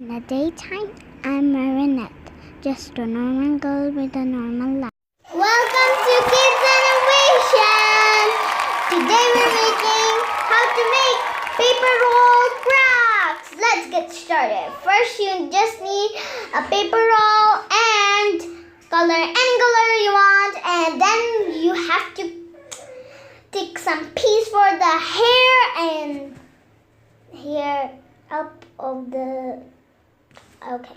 In the daytime, I'm Marinette, just a normal girl with a normal life. Welcome to Kids Animation! Today we're making how to make paper roll crafts. Let's get started. First, you just need a paper roll and any color you want, and then you have to take some piece for the hair and hair up of the. Okay,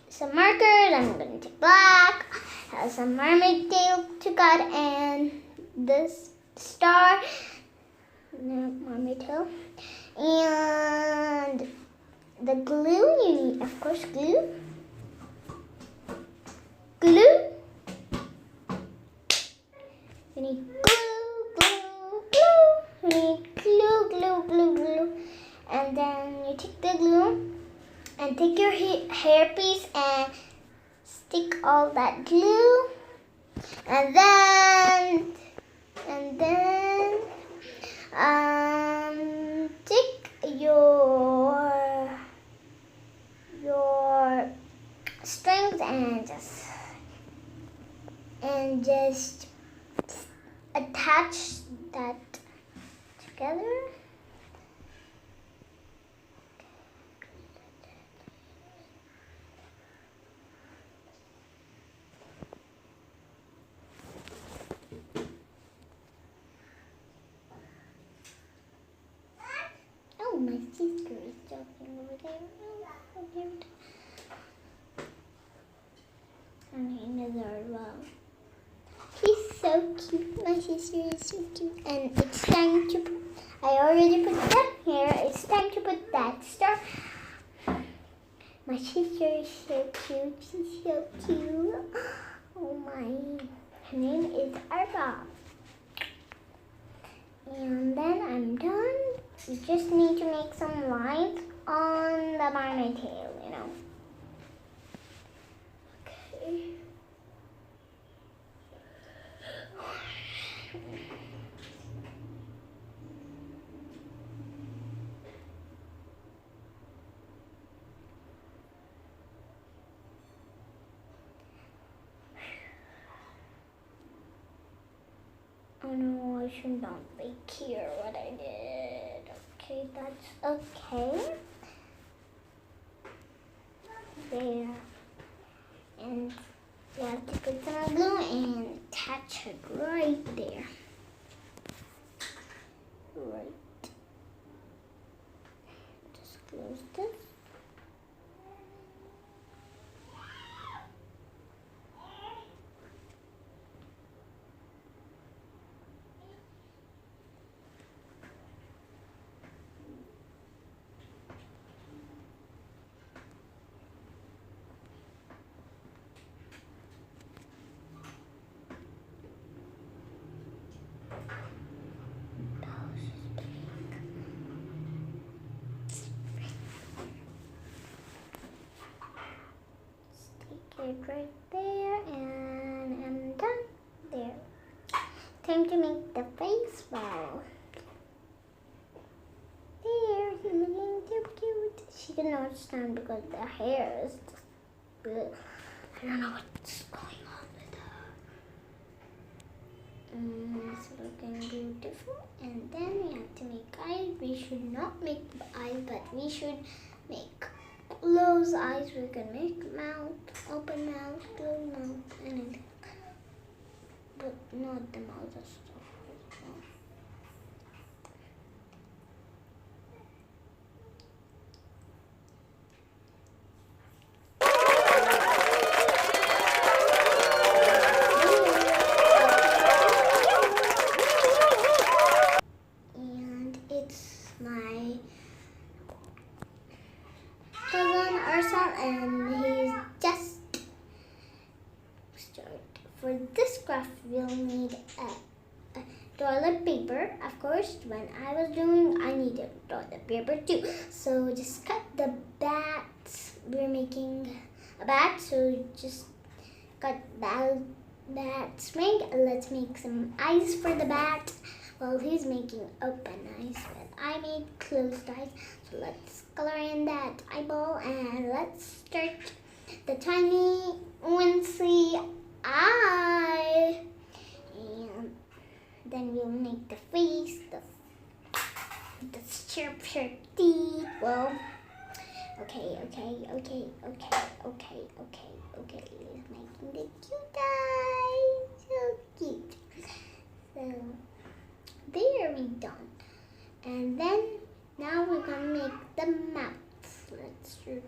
some markers. I'm going to take black. Has some mermaid tail to cut and this star, mermaid tail, and the glue. You need, of course, glue. You need glue. You need glue, and then you take the glue. And take your hair piece and stick all that glue, and then take your strings and just attach that together. Oh, my sister is jumping over there. And he is as well. He's so cute. My sister is so cute. And it's time to put, I already put that here. It's time to put that star. My sister is so cute. She's so cute. Oh my. Her name is Arsal. And then I'm done. You just need to make some lines on the mermaid tail, Okay. Oh no, I should not make here what I did. Okay, that's okay. There. And you have to put some glue and attach it right there. Right. Just close this. It right there, and I'm done. There. Time to make the face bow. There, he's looking so cute. She didn't understand because the hair is just good. I don't know what's going on with her. It's looking beautiful. And then we have to make eyes. We should not make eyes, but we should make close eyes. We can make mouth, open mouth, close mouth, anything. But not the mouth and stuff. And it's my cousin Arsal, and he's just started. For this craft, we'll need a toilet paper. Of course, when I was doing, I needed toilet paper too. So just cut the bat. We're making a bat, so just cut bat's ring. Let's make some eyes for the bat. Well, he's making open eyes with I made closed eyes. So let's color in that eyeball and let's start the tiny wincy eye. And then we'll make the face, the sharp teeth. Well, okay. Making the cute eyes. So cute. So there we done. And then now we're gonna make the mouth. Let's shoot.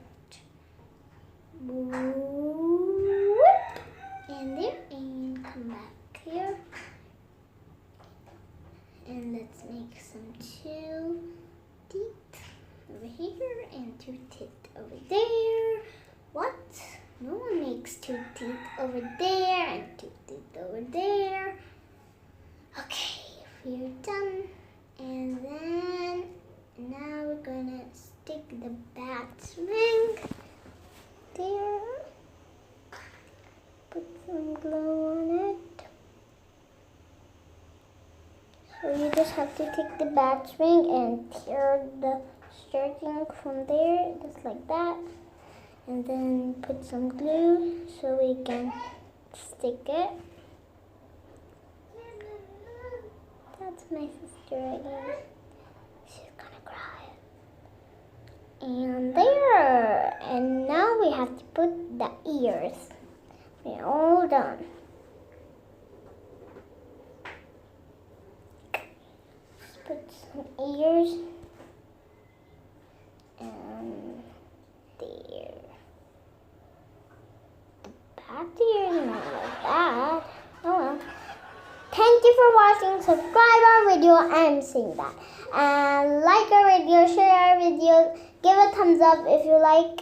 And there, and come back here. And let's make some 2 teeth over here and 2 teeth over there. What? No one makes 2 teeth over there and 2 teeth over there. Okay, we're done. And then now we're gonna stick the bat's wing there. Put some glue on it. So you just have to take the bat's wing and tear the string from there, just like that. And then put some glue so we can stick it. That's my sister again. She's gonna cry. And there. And now we have to put the ears. We're all done. Let's put some ears. And there. The back ears not like that. Oh well. Thank you for watching. Subscribe our video. I'm saying that. And like our video, share our video, give a thumbs up if you like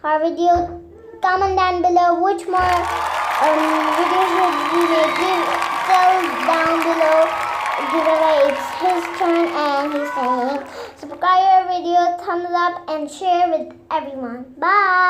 our video. Comment down below which more videos should we make. Tell down below. Giveaway. It's his turn and he's saying subscribe our video, thumbs up, and share with everyone. Bye.